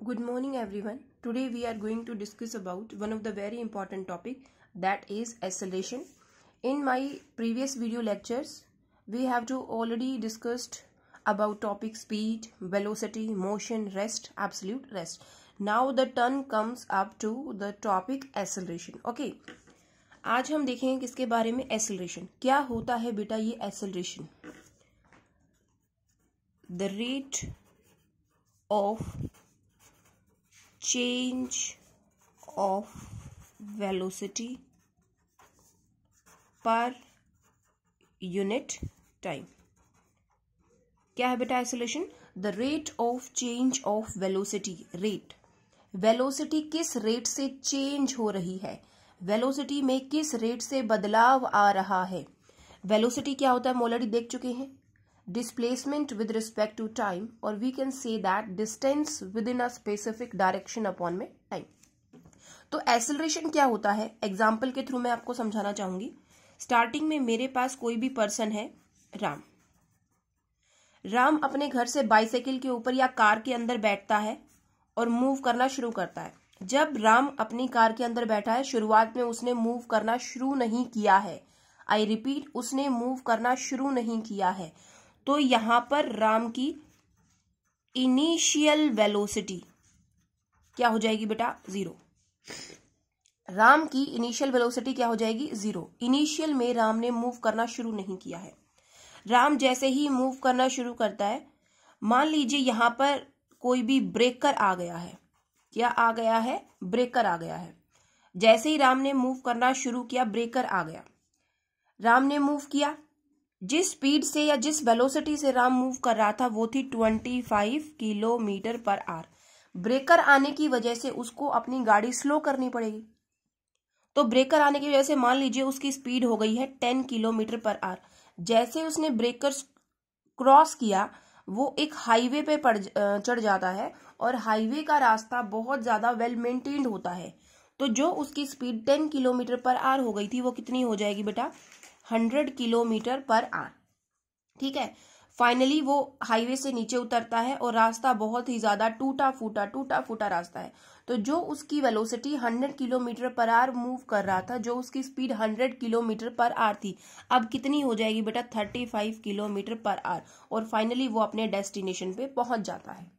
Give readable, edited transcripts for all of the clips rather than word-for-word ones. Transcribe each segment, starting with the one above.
Good morning everyone. Today we are going to discuss about one of the very important topic, that is acceleration. In my previous video lectures we have already discussed about topic speed, velocity, motion, rest, absolute rest. Now the turn comes up to the topic acceleration. Okay, आज हम देखेंगे किसके बारे में, acceleration. क्या होता है बेटा ये acceleration? The rate of change of velocity per unit time. क्या है बेटा acceleration? The rate of change of velocity. Rate, velocity किस रेट से चेंज हो रही है, वेलोसिटी में किस रेट से बदलाव आ रहा है. वेलोसिटी क्या होता है हम ऑलरेडी देख चुके हैं, displacement with respect to time, or we can say that distance within a specific direction upon में time. तो एक्सेलरेशन क्या होता है, एग्जाम्पल के थ्रू मैं आपको समझाना चाहूंगी. स्टार्टिंग में मेरे पास कोई भी पर्सन है, राम. राम अपने घर से बाइसाइकिल के ऊपर या कार के अंदर बैठता है और मूव करना शुरू करता है. जब राम अपनी कार के अंदर बैठा है, शुरुआत में उसने मूव करना शुरू नहीं किया है. आई रिपीट, उसने मूव करना शुरू नहीं किया है. तो यहां पर राम की इनिशियल वेलोसिटी क्या हो जाएगी बेटा, जीरो. राम की इनिशियल वेलोसिटी क्या हो जाएगी, जीरो. इनिशियल में राम ने मूव करना शुरू नहीं किया है. राम जैसे ही मूव करना शुरू करता है, मान लीजिए यहां पर कोई भी ब्रेकर आ गया है. क्या आ गया है, ब्रेकर आ गया है. जैसे ही राम ने मूव करना शुरू किया, ब्रेकर आ गया. राम ने मूव किया, जिस स्पीड से या जिस वेलोसिटी से राम मूव कर रहा था वो थी 25 किलोमीटर पर आवर. ब्रेकर आने की वजह से उसको अपनी गाड़ी स्लो करनी पड़ेगी. तो ब्रेकर आने की वजह से मान लीजिए उसकी स्पीड हो गई है 10 किलोमीटर पर आवर. जैसे उसने ब्रेकर क्रॉस किया, वो एक हाईवे पे चढ़ जाता है और हाईवे का रास्ता बहुत ज्यादा वेल मेंटेन्ड होता है. तो जो उसकी स्पीड 10 किलोमीटर पर आवर हो गई थी वो कितनी हो जाएगी बेटा, 100 किलोमीटर पर आवर. ठीक है. फाइनली वो हाईवे से नीचे उतरता है और रास्ता बहुत ही ज्यादा टूटा फूटा रास्ता है. तो जो उसकी velocity 100 kilometre per hour move कर रहा था, जो उसकी स्पीड 100 किलोमीटर पर आवर थी, अब कितनी हो जाएगी बेटा, 35 किलोमीटर पर आवर. और फाइनली वो अपने डेस्टिनेशन पे पहुंच जाता है.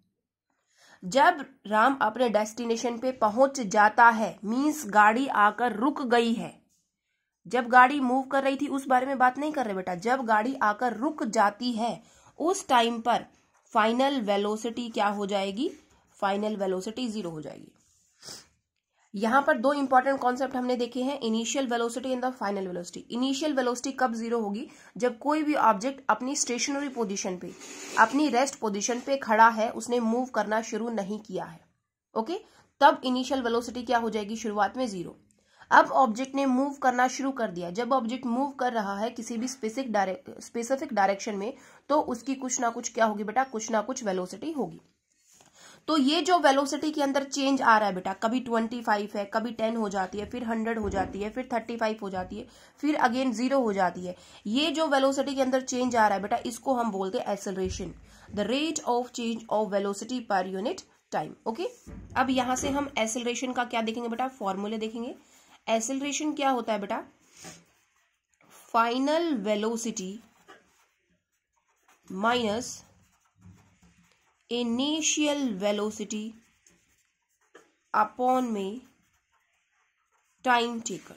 जब राम अपने डेस्टिनेशन पे पहुंच जाता है, मीन्स गाड़ी आकर रुक गई है. जब गाड़ी मूव कर रही थी उस बारे में बात नहीं कर रहे बेटा, जब गाड़ी आकर रुक जाती है उस टाइम पर फाइनल वेलोसिटी क्या हो जाएगी, फाइनल वेलोसिटी जीरो हो जाएगी. यहां पर दो इंपॉर्टेंट कॉन्सेप्ट हमने देखे हैं, initial velocity and the final velocity. Initial velocity कब जीरो होगी, जब कोई भी ऑब्जेक्ट अपनी स्टेशनरी पोजीशन पे, अपनी रेस्ट पोजीशन पे खड़ा है, उसने मूव करना शुरू नहीं किया है. ओके, तब इनिशियल वेलोसिटी क्या हो जाएगी, शुरुआत में जीरो. अब ऑब्जेक्ट ने मूव करना शुरू कर दिया. जब ऑब्जेक्ट मूव कर रहा है किसी भी स्पेसिफिक डायरेक्शन में, तो उसकी कुछ ना कुछ क्या होगी बेटा, कुछ ना कुछ वेलोसिटी होगी. तो ये जो वेलोसिटी के अंदर चेंज आ रहा है बेटा, कभी 25 है, कभी 10 हो जाती है, फिर 100 हो जाती है, फिर 35 हो जाती है, फिर अगेन जीरो हो जाती है. ये जो वेलोसिटी के अंदर चेंज आ रहा है बेटा, इसको हम बोलते हैं acceleration. The rate of change of velocity per unit time. Okay, अब यहां से हम एक्सेलरेशन का क्या देखेंगे बेटा, फॉर्मूले देखेंगे. एक्सेलरेशन क्या होता है बेटा, final velocity minus initial velocity upon में टाइम टेकन.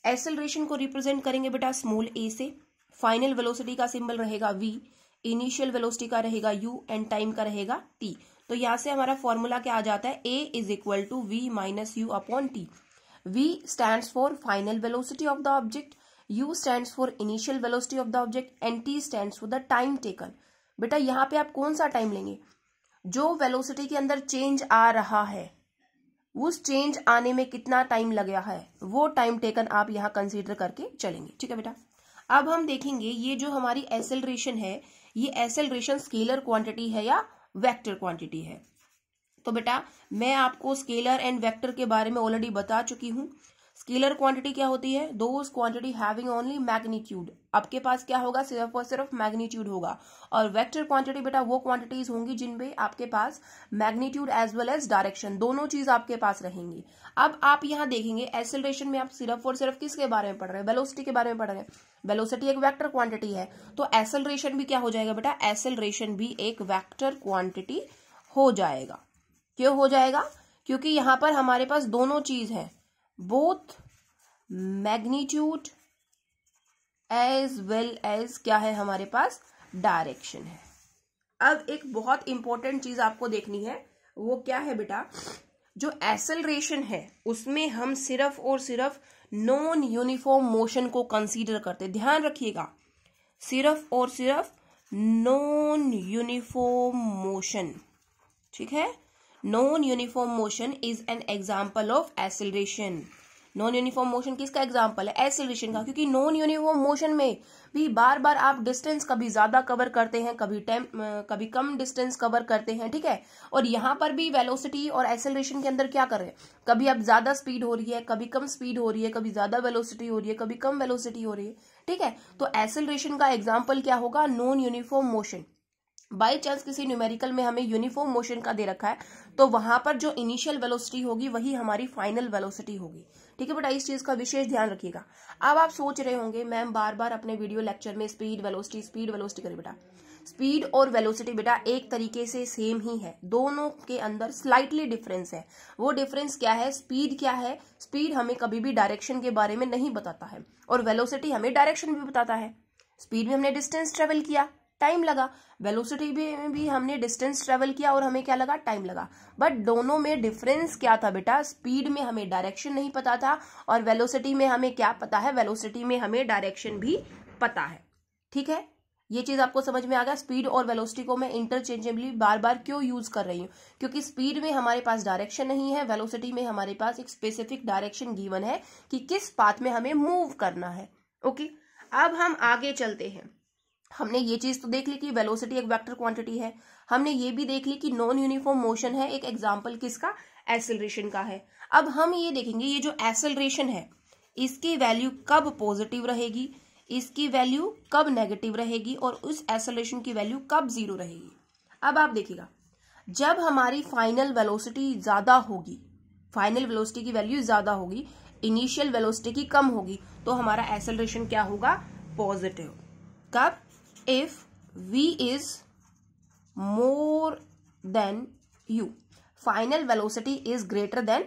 एक्सेलरेशन को रिप्रेजेंट करेंगे बेटा स्मॉल ए से. फाइनल वेलोसिटी का सिंबल रहेगा वी, इनिशियल वेलोसिटी का रहेगा यू एंड टाइम का रहेगा टी. तो यहां से हमारा फॉर्मूला क्या आ जाता है, a is equal to v minus u upon t. V stands for final velocity of the object, U stands for initial velocity of the object, and T stands for the time taken. बेटा यहाँ पे आप कौन सा time लेंगे, जो velocity के अंदर चेंज आ रहा है उस चेंज आने में कितना टाइम लगा है, वो टाइम टेकन आप यहाँ कंसीडर करके चलेंगे. ठीक है बेटा. अब हम देखेंगे ये जो हमारी एक्सेलरेशन है, ये एक्सेलरेशन स्केलर क्वांटिटी है या वेक्टर क्वांटिटी है. तो बेटा मैं आपको स्केलर एंड वेक्टर के बारे में ऑलरेडी बता चुकी हूं. स्केलर क्वांटिटी क्या होती है? Those quantity having only magnitude. आपके पास क्या होगा? सिर्फ और सिर्फ मैग्नीट्यूड होगा। और वेक्टर क्वांटिटी बेटा वो क्वांटिटीज होंगी जिनमें आपके पास magnitude as well as direction दोनों चीज आपके पास रहेंगी। अब आप यहाँ देखेंगे एक्सेलरेशन में आप सिर्फ और सिर्फ किसके बारे में पढ़ रहे हैं? वेलोसिटी के बारे में पढ़ रहे हैं। वेलोसिटी एक वेक्टर क्वांटिटी है, तो एक्सेलरेशन भी क्या हो जाएगा बेटा? एक्सेलरेशन भी एक वेक्टर क्वांटिटी हो जाएगा। क्यों हो जाएगा? क्योंकि यहां पर हमारे पास दोनों चीज है, both magnitude as well as क्या है हमारे पास? डायरेक्शन है। अब एक बहुत इंपॉर्टेंट चीज आपको देखनी है, वो क्या है बेटा? जो एक्सेलरेशन है उसमें हम सिर्फ और सिर्फ नॉन यूनिफॉर्म मोशन को कंसीडर करते। ध्यान रखिएगा, सिर्फ और सिर्फ नॉन यूनिफॉर्म मोशन, ठीक है? Non uniform motion is an example of acceleration. Non uniform motion किसका एग्जाम्पल है? एक्सेलरेशन का। क्योंकि नॉन यूनिफॉर्म मोशन में भी बार बार आप डिस्टेंस कभी ज्यादा कवर करते हैं, कभी कम डिस्टेंस कवर करते हैं, ठीक है? और यहाँ पर भी वेलोसिटी और एक्सेलरेशन के अंदर क्या कर रहे हैं? कभी अब ज्यादा स्पीड हो रही है, कभी कम स्पीड हो रही है, कभी ज्यादा वेलोसिटी हो रही है, कभी कम वेलोसिटी हो रही है, ठीक है? तो एक्सेलरेशन का एग्जाम्पल क्या होगा? Non uniform motion. By chance किसी न्यूमेरिकल में हमें यूनिफॉर्म मोशन का दे रखा है, तो वहां पर जो इनिशियल वेलोसिटी होगी वही हमारी फाइनल वेलोसिटी होगी, ठीक है बेटा? इस चीज का विशेष ध्यान रखिएगा। अब आप सोच रहे होंगे मैम बार बार अपने वीडियो लेक्चर में स्पीड वेलोसिटी करें। बेटा स्पीड और वेलोसिटी बेटा एक तरीके से सेम ही है, दोनों के अंदर स्लाइटली डिफरेंस है। वो डिफरेंस क्या है? स्पीड क्या है? स्पीड हमें कभी भी डायरेक्शन के बारे में नहीं बताता है, और वेलोसिटी हमें डायरेक्शन भी बताता है। स्पीड में हमने डिस्टेंस ट्रेवल किया, टाइम लगा, वेलोसिटी में भी हमने डिस्टेंस ट्रेवल किया और हमें क्या लगा? टाइम लगा। बट दोनों में डिफरेंस क्या था बेटा? स्पीड में हमें डायरेक्शन नहीं पता था, और वेलोसिटी में हमें क्या पता है? वेलोसिटी में हमें डायरेक्शन भी पता है, ठीक है? ये चीज आपको समझ में आ गया? स्पीड और वेलोसिटी को मैं इंटरचेंजेबली बार बार क्यों यूज कर रही हूँ? क्योंकि स्पीड में हमारे पास डायरेक्शन नहीं है, वेलोसिटी में हमारे पास एक स्पेसिफिक डायरेक्शन गिवन है कि किस पाथ में हमें मूव करना है। ओके, अब हम आगे चलते हैं। हमने ये चीज तो देख ली कि वेलोसिटी एक वेक्टर क्वांटिटी है, हमने ये भी देख ली कि नॉन यूनिफॉर्म मोशन है, एक एग्जांपल किसका? एक्सेलरेशन का है। अब हम ये देखेंगे ये जो एक्सेलरेशन है इसकी वैल्यू कब पॉजिटिव रहेगी, इसकी वैल्यू कब नेगेटिव रहेगी, और उस एक्सेलरेशन की वैल्यू कब जीरो रहेगी। अब आप देखिएगा, जब हमारी फाइनल वेलोसिटी ज्यादा होगी, फाइनल वेलोसिटी की वैल्यू ज्यादा होगी, इनिशियल वेलोसिटी की कम होगी, तो हमारा एक्सेलरेशन क्या होगा? पॉजिटिव। कब? if v is more than u, final velocity is greater than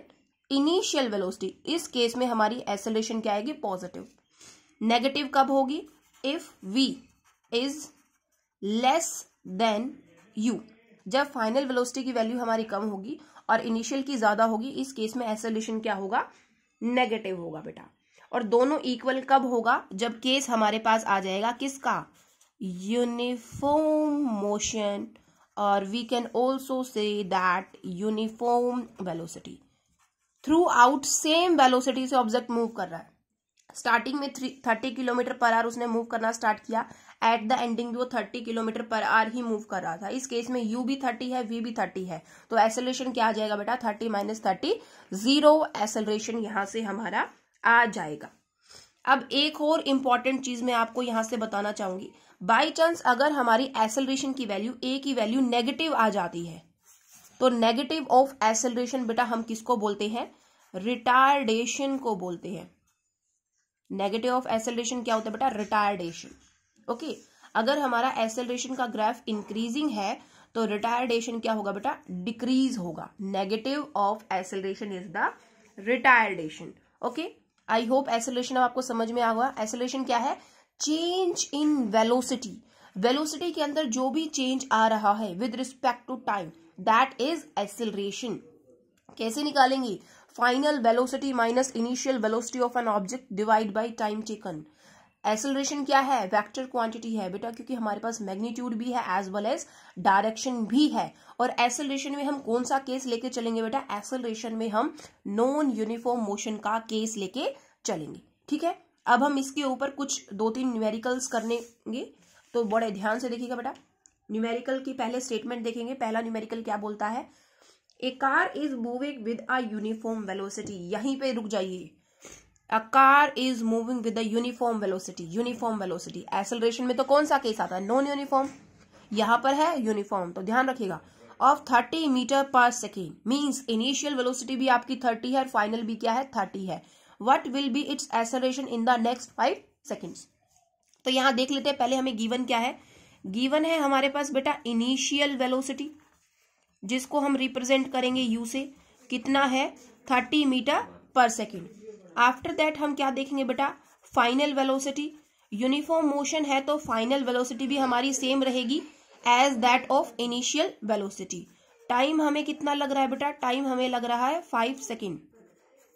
initial velocity, इस केस में हमारी एक्सेलरेशन क्या आएगी? पॉजिटिव। नेगेटिव कब होगी? if v is less than u, जब फाइनल वेलोसिटी की वैल्यू हमारी कम होगी और इनिशियल की ज्यादा होगी, इस केस में एक्सेलरेशन क्या होगा? नेगेटिव होगा बेटा। और दोनों इक्वल कब होगा? जब केस हमारे पास आ जाएगा किसका? यूनिफॉर्म मोशन, और we can also say that uniform velocity. Throughout same velocity से ऑब्जेक्ट मूव कर रहा है। स्टार्टिंग में 30 किलोमीटर पर आवर उसने मूव करना स्टार्ट किया, एट द एंडिंग भी वो 30 किलोमीटर पर आवर ही मूव कर रहा था। इस केस में u भी 30 है, v भी 30 है, तो एक्सेलरेशन क्या आ जाएगा बेटा? 30 - 30 0 एक्सेलरेशन यहां से हमारा आ जाएगा। अब एक और इंपॉर्टेंट चीज मैं आपको यहां से बताना चाहूंगी, बाई चांस अगर हमारी एक्सेलरेशन की वैल्यू a की वैल्यू नेगेटिव आ जाती है, तो नेगेटिव ऑफ एक्सेलरेशन बेटा हम किसको बोलते हैं? रिटार्डेशन को बोलते हैं। नेगेटिव ऑफ एक्सेलरेशन क्या होता है बेटा? रिटार्डेशन। ओके, अगर हमारा एक्सेलरेशन का ग्राफ इंक्रीजिंग है तो रिटार्डेशन क्या होगा बेटा? डिक्रीज होगा। Negative of acceleration is the retardation. Okay, I hope acceleration आपको समझ में आ गया। एक्सेलरेशन क्या है? Change in velocity. वेलोसिटी के अंदर जो भी चेंज आ रहा है with respect to time, that is acceleration. कैसे निकालेंगे? Final velocity minus initial velocity of an object divide by time taken. Acceleration क्या है? वेक्टर क्वांटिटी है बेटा, क्योंकि हमारे पास मैग्नीट्यूड भी है एज वेल एज डायरेक्शन भी है। और एक्सेलरेशन में हम कौन सा केस लेके चलेंगे बेटा? एक्सेलरेशन में हम नॉन यूनिफॉर्म मोशन का केस लेके चलेंगे, ठीक है? अब हम इसके ऊपर कुछ 2-3 न्यूमेरिकल्स करेंगे, तो बड़े ध्यान से देखिएगा बेटा। न्यूमेरिकल की पहले स्टेटमेंट देखेंगे। पहला न्यूमेरिकल क्या बोलता है? A car is moving with a uniform velocity. यहीं पे रुक जाइए। A car is moving with the uniform velocity, uniform velocity. Acceleration में तो कौन सा केस आता है, नॉन यूनिफॉर्म, यहां पर है यूनिफॉर्म, तो ध्यान रखिएगा। Of 30 metre per second means initial velocity भी आपकी 30 है और फाइनल भी क्या है 30 है। What will be it's acceleration in the next 5 seconds. तो यहां देख लेते हैं पहले हमें गिवन क्या है। गिवन है हमारे पास बेटा इनिशियल वेलोसिटी, जिसको हम रिप्रेजेंट करेंगे यू से, कितना है 30 metre per second. After that हम क्या देखेंगे बेटा, फाइनल वेलोसिटी। यूनिफॉर्म मोशन है तो फाइनल वेलोसिटी भी हमारी सेम रहेगी as that of initial velocity. Time हमें कितना लग रहा है बेटा, टाइम हमें लग रहा है 5 सेकेंड।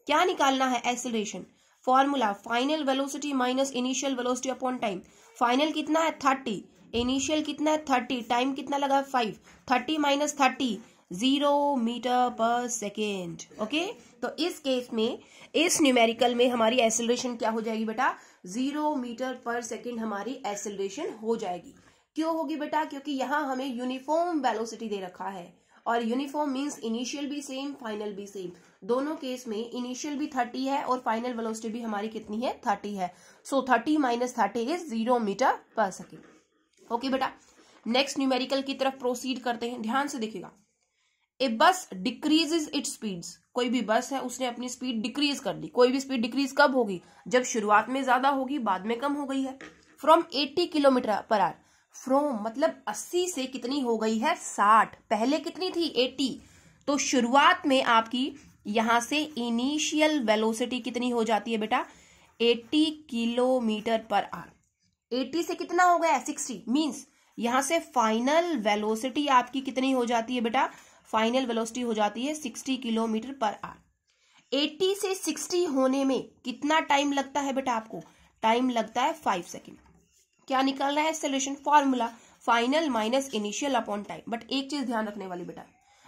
क्या निकालना है, acceleration. Formula final velocity minus initial velocity upon time. Final कितना है 30, इनिशियल कितना है 30, टाइम कितना लगा है 5, 30 minus 30 0 metre per second. Okay, तो इस केस में, इस न्यूमेरिकल में हमारी एक्सेलरेशन क्या हो जाएगी बेटा, 0 मीटर पर सेकेंड हमारी एक्सेलरेशन हो जाएगी। क्यों होगी बेटा, क्योंकि यहां हमें यूनिफॉर्म वेलोसिटी दे रखा है, और यूनिफॉर्म मींस इनिशियल भी सेम फाइनल भी सेम। दोनों केस में इनिशियल भी 30 है और फाइनल वेलोसिटी भी हमारी कितनी है 30 है। सो 30 minus 30 is 0 metre per second. Okay बेटा, नेक्स्ट न्यूमेरिकल की तरफ प्रोसीड करते हैं। ध्यान से देखिएगा। ए बस डिक्रीजेज इट्स स्पीड्स, कोई भी बस है उसने अपनी स्पीड डिक्रीज कर दी। कोई भी स्पीड डिक्रीज कब होगी, जब शुरुआत में ज्यादा होगी बाद में कम हो गई है। From 80 kilometre per hour, from मतलब 80 से कितनी हो गई है 60, पहले कितनी थी 80। तो शुरुआत में आपकी यहां से इनिशियल वेलोसिटी कितनी हो जाती है बेटा 80 किलोमीटर पर आवर। 80 से कितना हो गया 60, मींस यहां से फाइनल वेलोसिटी आपकी कितनी हो जाती है बेटा, फाइनल वेलोसिटी हो जाती है 60 किलोमीटर पर आवर। 80 से 60 होने में कितना टाइम लगता है बेटा, आपको टाइम लगता है 5 सेकेंड। क्या निकालना है, acceleration. Formula final minus initial upon time. But एक चीज ध्यान रखने वाली बेटा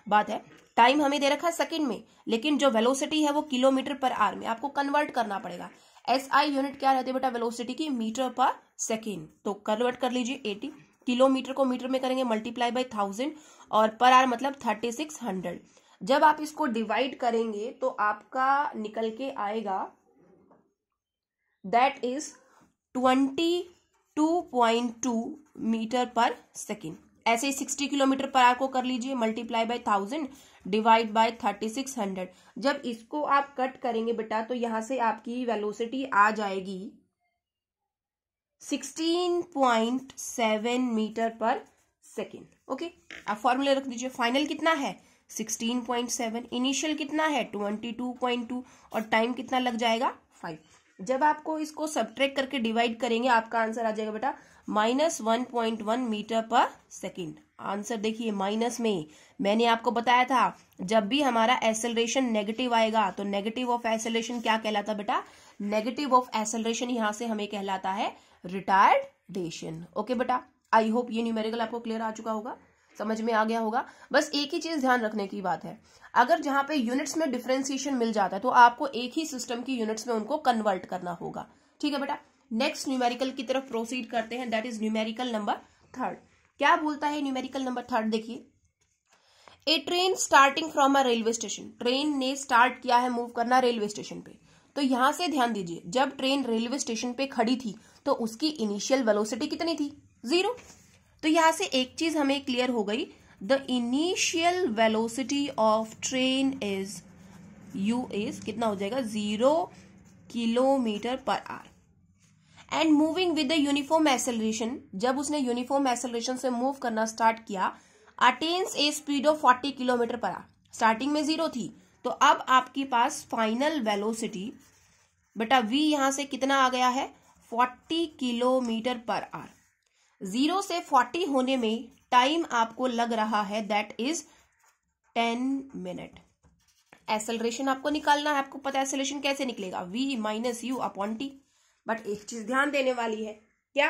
बात है, टाइम हमें दे रखा है सेकंड में, लेकिन जो वेलोसिटी है वो किलोमीटर पर आवर में आपको कन्वर्ट करना पड़ेगा। SI यूनिट क्या रहती है बेटा वेलोसिटी की, मीटर पर सेकेंड। तो कन्वर्ट कर लीजिए, 80 किलोमीटर को मीटर में करेंगे मल्टीप्लाई बाय 1000 और पर आवर मतलब 3600। जब आप इसको डिवाइड करेंगे तो आपका निकल के आएगा that is 22.2 metre per second. ऐसे ही 60 किलोमीटर पर आवर को कर लीजिए मल्टीप्लाई बाय 1000 डिवाइड बाय 3600। जब इसको आप कट करेंगे बेटा तो यहां से आपकी वेलोसिटी आ जाएगी 16.7 मीटर पर सेकेंड। ओके, आप फॉर्मूला रख दीजिए। फाइनल कितना है 16.7, इनिशियल कितना है 22.2 और टाइम कितना लग जाएगा 5। जब आपको इसको सब्ट्रैक्ट करके डिवाइड करेंगे आपका आंसर आ जाएगा बेटा -1.1 मीटर पर सेकेंड। आंसर देखिए माइनस में, मैंने आपको बताया था जब भी हमारा एक्सेलरेशन नेगेटिव आएगा तो नेगेटिव ऑफ एक्सेलरेशन क्या कहलाता बेटा, नेगेटिव ऑफ एक्सेलरेशन यहां से हमें कहलाता है रिटार्डेशन। ओके बेटा, आई होप ये न्यूमेरिकल आपको क्लियर आ चुका होगा, समझ में आ गया होगा। बस एक ही चीज ध्यान रखने की बात है, अगर जहां पे यूनिट्स में डिफरेंशिएशन मिल जाता है तो आपको एक ही सिस्टम की यूनिट्स में उनको कन्वर्ट करना होगा। ठीक है बेटा, नेक्स्ट न्यूमेरिकल की तरफ प्रोसीड करते हैं, दैट इज न्यूमेरिकल नंबर 3। क्या बोलता है न्यूमेरिकल नंबर 3, देखिए। A train starting from a railway station, train ने स्टार्ट किया है मूव करना रेलवे स्टेशन पे। तो यहां से ध्यान दीजिए, जब ट्रेन रेलवे स्टेशन पे खड़ी थी तो उसकी इनिशियल वेलोसिटी कितनी थी 0। तो यहां से एक चीज हमें क्लियर हो गई, the initial velocity of train is u is कितना हो जाएगा 0 kilometre per hour and moving with the uniform acceleration. जब उसने यूनिफॉर्म एक्सेलरेशन से मूव करना स्टार्ट किया, attains A speed of 40 kilometre per hour. Starting में 0 थी, तो अब आपके पास फाइनल वेलोसिटी बेटा v यहां से कितना आ गया है 40 किलोमीटर पर आवर। 0 से 40 होने में टाइम आपको लग रहा है दैट इज 10 मिनट। एक्सेलरेशन आपको निकालना है, आपको पता है एक्सेलरेशन कैसे निकलेगा, v minus u upon T. But एक चीज ध्यान देने वाली है, क्या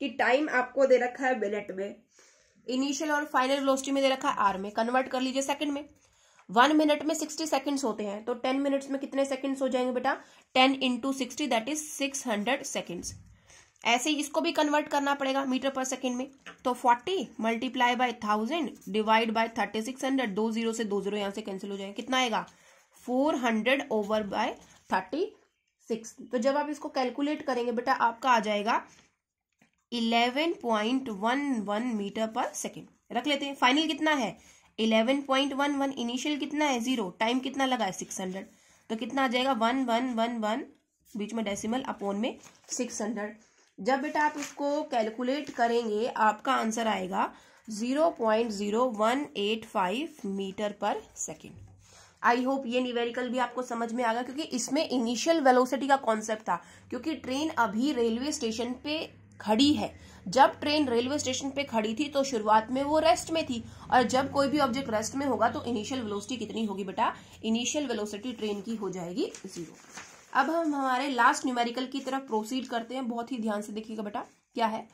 कि टाइम आपको दे रखा है मिनट में, इनिशियल और फाइनल वेलोसिटी में दे रखा है आर में, कन्वर्ट कर लीजिए सेकंड में। 1 मिनट में 60 सेकंड्स होते हैं, तो 10 मिनट्स में कितने सेकंड्स हो जाएंगे बेटा 10 × 60 दैट इज 600 सेकंड्स। ऐसे ही इसको भी कन्वर्ट करना पड़ेगा मीटर पर सेकंड में, तो 40 मल्टीप्लाई बाय 1000 डिवाइड बाय 3600, 2 0 से 2 0 यहां से कैंसिल हो जाएंगे, कितना आएगा 400 ओवर बाय 36 6। तो जब आप इसको कैलकुलेट करेंगे बेटा आपका आ जाएगा 11.11 मीटर पर सेकेंड। रख लेते हैं। फाइनल कितना है 11.11, इनिशियल कितना है 0, टाइम कितना लगा है 600, तो कितना आ जाएगा 1111 बीच में डेसिमल अपॉन में 600। जब बेटा आप इसको कैलकुलेट करेंगे आपका आंसर आएगा 0.0185 metre per second. I hope ये न्यूमेरिकल भी आपको समझ में आ गया, क्योंकि इसमें इनिशियल वेलोसिटी का कॉन्सेप्ट था, क्योंकि ट्रेन अभी रेलवे स्टेशन पे खड़ी है। जब ट्रेन रेलवे स्टेशन पे खड़ी थी तो शुरुआत में वो रेस्ट में थी, और जब कोई भी ऑब्जेक्ट रेस्ट में होगा तो इनिशियल वेलोसिटी कितनी होगी बेटा, इनिशियल वेलोसिटी ट्रेन की हो जाएगी 0। अब हम हमारे लास्ट न्यूमेरिकल की तरफ प्रोसीड करते हैं। बहुत ही ध्यान से देखिएगा बेटा क्या है।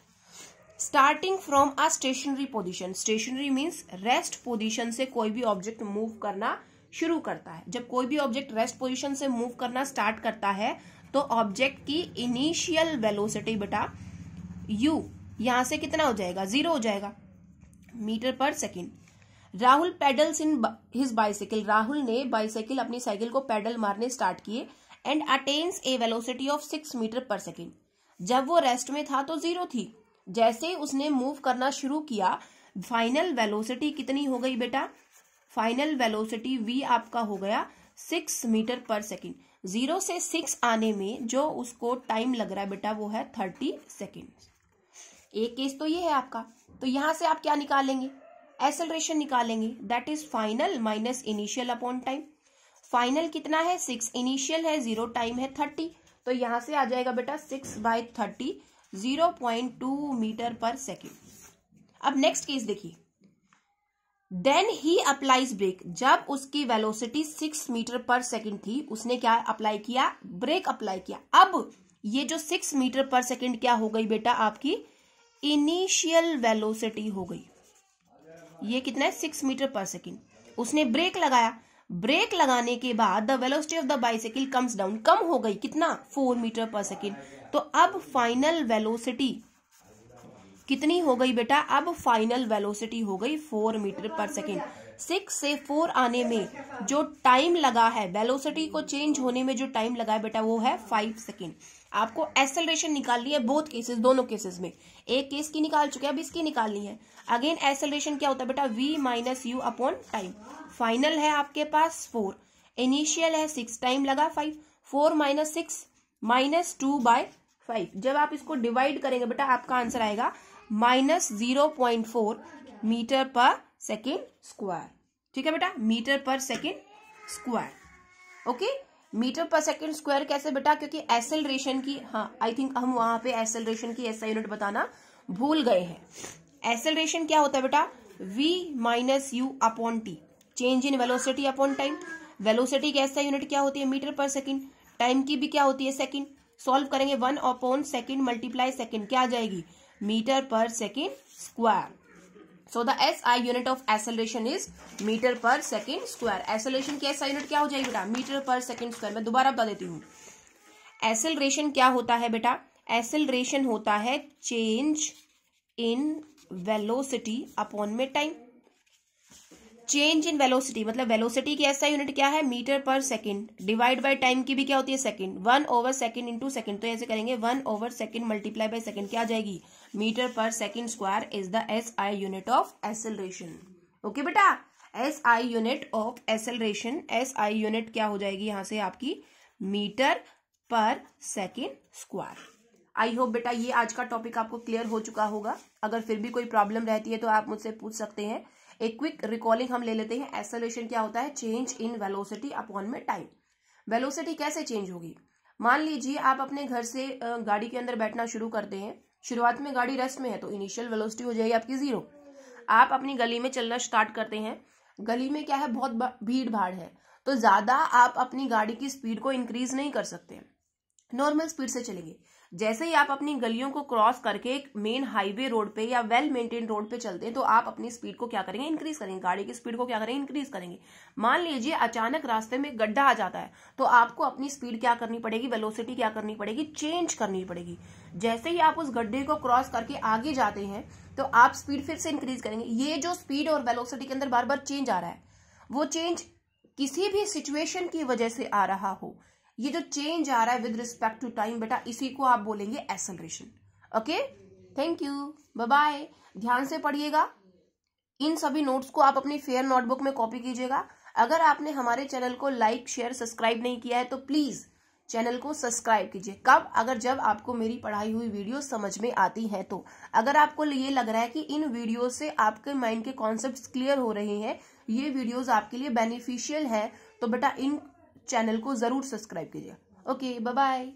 Starting from a stationary position, stationary means rest position से कोई भी ऑब्जेक्ट मूव करना शुरू करता है। जब कोई भी ऑब्जेक्ट रेस्ट पोजीशन से मूव करना स्टार्ट करता है तो ऑब्जेक्ट की इनिशियल वेलोसिटी बेटा u यहां से कितना हो जाएगा 0 हो जाएगा metre per second. Rahul pedals in his bicycle, Rahul ने बाइसाइकिल अपनी साइकिल को पेडल मारने स्टार्ट किए and attains a velocity of 6 metre per second. जब वो रेस्ट में था तो 0 थी, जैसे उसने मूव करना शुरू किया फाइनल वेलोसिटी कितनी हो गई बेटा, फाइनल वेलोसिटी v आपका हो गया 6 मीटर पर सेकेंड। 0 से 6 आने में जो उसको टाइम लग रहा है बेटा वो है 30 सेकेंड। एक केस तो ये है आपका। तो यहां से आप क्या निकालेंगे, एक्सेलरेशन निकालेंगे, that is final minus initial upon time. Final कितना है 6, इनिशियल है 0, टाइम है 30, तो यहां से आ जाएगा बेटा 6/30 0.2 मीटर पर सेकेंड। अब नेक्स्ट केस देखिए, देन ही अप्लाइज ब्रेक, जब उसकी वेलोसिटी 6 मीटर पर सेकेंड थी उसने क्या अप्लाई किया, ब्रेक अप्लाई किया। अब ये जो 6 मीटर पर सेकेंड क्या हो गई बेटा आपकी इनिशियल वेलोसिटी हो गई। ये कितना है 6 मीटर पर सेकेंड। उसने ब्रेक लगाया, ब्रेक लगाने के बाद the velocity of the bicycle comes down, कम हो गई कितना 4 मीटर पर सेकेंड। तो अब फाइनल वेलोसिटी कितनी हो गई बेटा, अब फाइनल वेलोसिटी हो गई 4 मीटर पर सेकेंड। 6 से 4 आने में जो टाइम लगा है, वेलोसिटी को चेंज होने में जो टाइम लगा है बेटा वो है 5 सेकेंड। आपको एक्सेलरेशन निकालनी है बोथ केसेस, दोनों केसेस में। एक केस की निकाल चुके हैं, अब इसकी निकालनी है। अगेन एक्सेलरेशन क्या होता है बेटा v minus u upon time. Final है आपके पास 4, इनिशियल है 6, टाइम लगा 5, 4 माइनस 6 माइनस 2/5। जब आप इसको डिवाइड करेंगे बेटा आपका आंसर आएगा minus 0.4 metre per second square. ठीक है बेटा, metre per second square. Okay, metre per second square कैसे बेटा, क्योंकि एक्सेलरेशन की, हाँ आई थिंक हम वहां पे एक्सेलरेशन की ऐसा यूनिट बताना भूल गए हैं। एक्सेलरेशन क्या होता है बेटा v minus u upon T, change in velocity upon time. Velocity की ऐसा यूनिट क्या होती है मीटर पर सेकेंड, टाइम की भी क्या होती है सेकेंड। सॉल्व करेंगे 1 अपॉन सेकेंड मल्टीप्लाई सेकेंड, क्या आ जाएगी metre per second square. So the SI unit of acceleration is metre per second square. Acceleration की SI यूनिट क्या हो जाएगी बेटा मीटर पर सेकेंड स्क्वायर। मैं दोबारा बता देती हूँ, एक्सेलरेशन क्या होता है बेटा, एक्सेलरेशन होता है चेंज इन वेलोसिटी अपॉन में टाइम। चेंज इन वेलोसिटी मतलब वेलोसिटी की ऐसा यूनिट क्या है metre per second, divide by time की भी क्या होती है सेकेंड, 1/सेकेंड इंटू सेकेंड। तो ऐसे करेंगे 1/सेकेंड मल्टीप्लाई बाय सेकेंड, क्या आ जाएगी metre per second square is the SI unit of acceleration. Okay बेटा, SI unit of acceleration, SI unit क्या हो जाएगी यहां से आपकी metre per second square. I hope बेटा ये आज का टॉपिक आपको क्लियर हो चुका होगा। अगर फिर भी कोई प्रॉब्लम रहती है तो आप मुझसे पूछ सकते हैं। एक क्विक रिकॉलिंग हम ले लेते हैं। एक्सेलरेशन क्या होता है, चेंज इन वेलोसिटी अपॉन में टाइम। वेलोसिटी कैसे चेंज होगी, मान लीजिए आप अपने घर से गाड़ी के अंदर बैठना शुरू करते हैं। शुरुआत में गाड़ी रेस्ट में है तो इनिशियल वेलोसिटी हो जाएगी आपकी 0। आप अपनी गली में चलना स्टार्ट करते हैं, गली में क्या है बहुत भीड़ भाड़ है, तो ज्यादा आप अपनी गाड़ी की स्पीड को इंक्रीज नहीं कर सकते, नॉर्मल स्पीड से चलेंगे। जैसे ही आप अपनी गलियों को क्रॉस करके एक मेन हाईवे रोड पे या वेल मेंटेन रोड पे चलते हैं तो आप अपनी स्पीड को क्या करेंगे इंक्रीज करेंगे, गाड़ी की स्पीड को क्या करेंगे इंक्रीज करेंगे। मान लीजिए अचानक रास्ते में गड्ढा आ जाता है तो आपको अपनी स्पीड क्या करनी पड़ेगी, वेलोसिटी क्या करनी पड़ेगी, चेंज करनी पड़ेगी। जैसे ही आप उस गड्ढे को क्रॉस करके आगे जाते हैं तो आप स्पीड फिर से इंक्रीज करेंगे। ये जो स्पीड और वेलोसिटी के अंदर बार बार चेंज आ रहा है, वो चेंज किसी भी सिचुएशन की वजह से आ रहा हो, ये जो चेंज आ रहा है विद रिस्पेक्ट टू टाइम बेटा, इसी को आप बोलेंगे acceleration. Okay, thank you, bye bye. ध्यान से पढ़िएगा, इन सभी नोट्स को आप अपनी फेयर नोटबुक में कॉपी कीजिएगा। अगर आपने हमारे चैनल को लाइक शेयर सब्सक्राइब नहीं किया है तो प्लीज चैनल को सब्सक्राइब कीजिए। कब? अगर जब आपको मेरी पढ़ाई हुई वीडियो समझ में आती है तो। अगर आपको ये लग रहा है कि इन वीडियो से आपके माइंड के कॉन्सेप्ट्स क्लियर हो रहे हैं, ये वीडियोस आपके लिए बेनिफिशियल है, तो बेटा इन चैनल को जरूर सब्सक्राइब कीजिए। Okay, bye bye.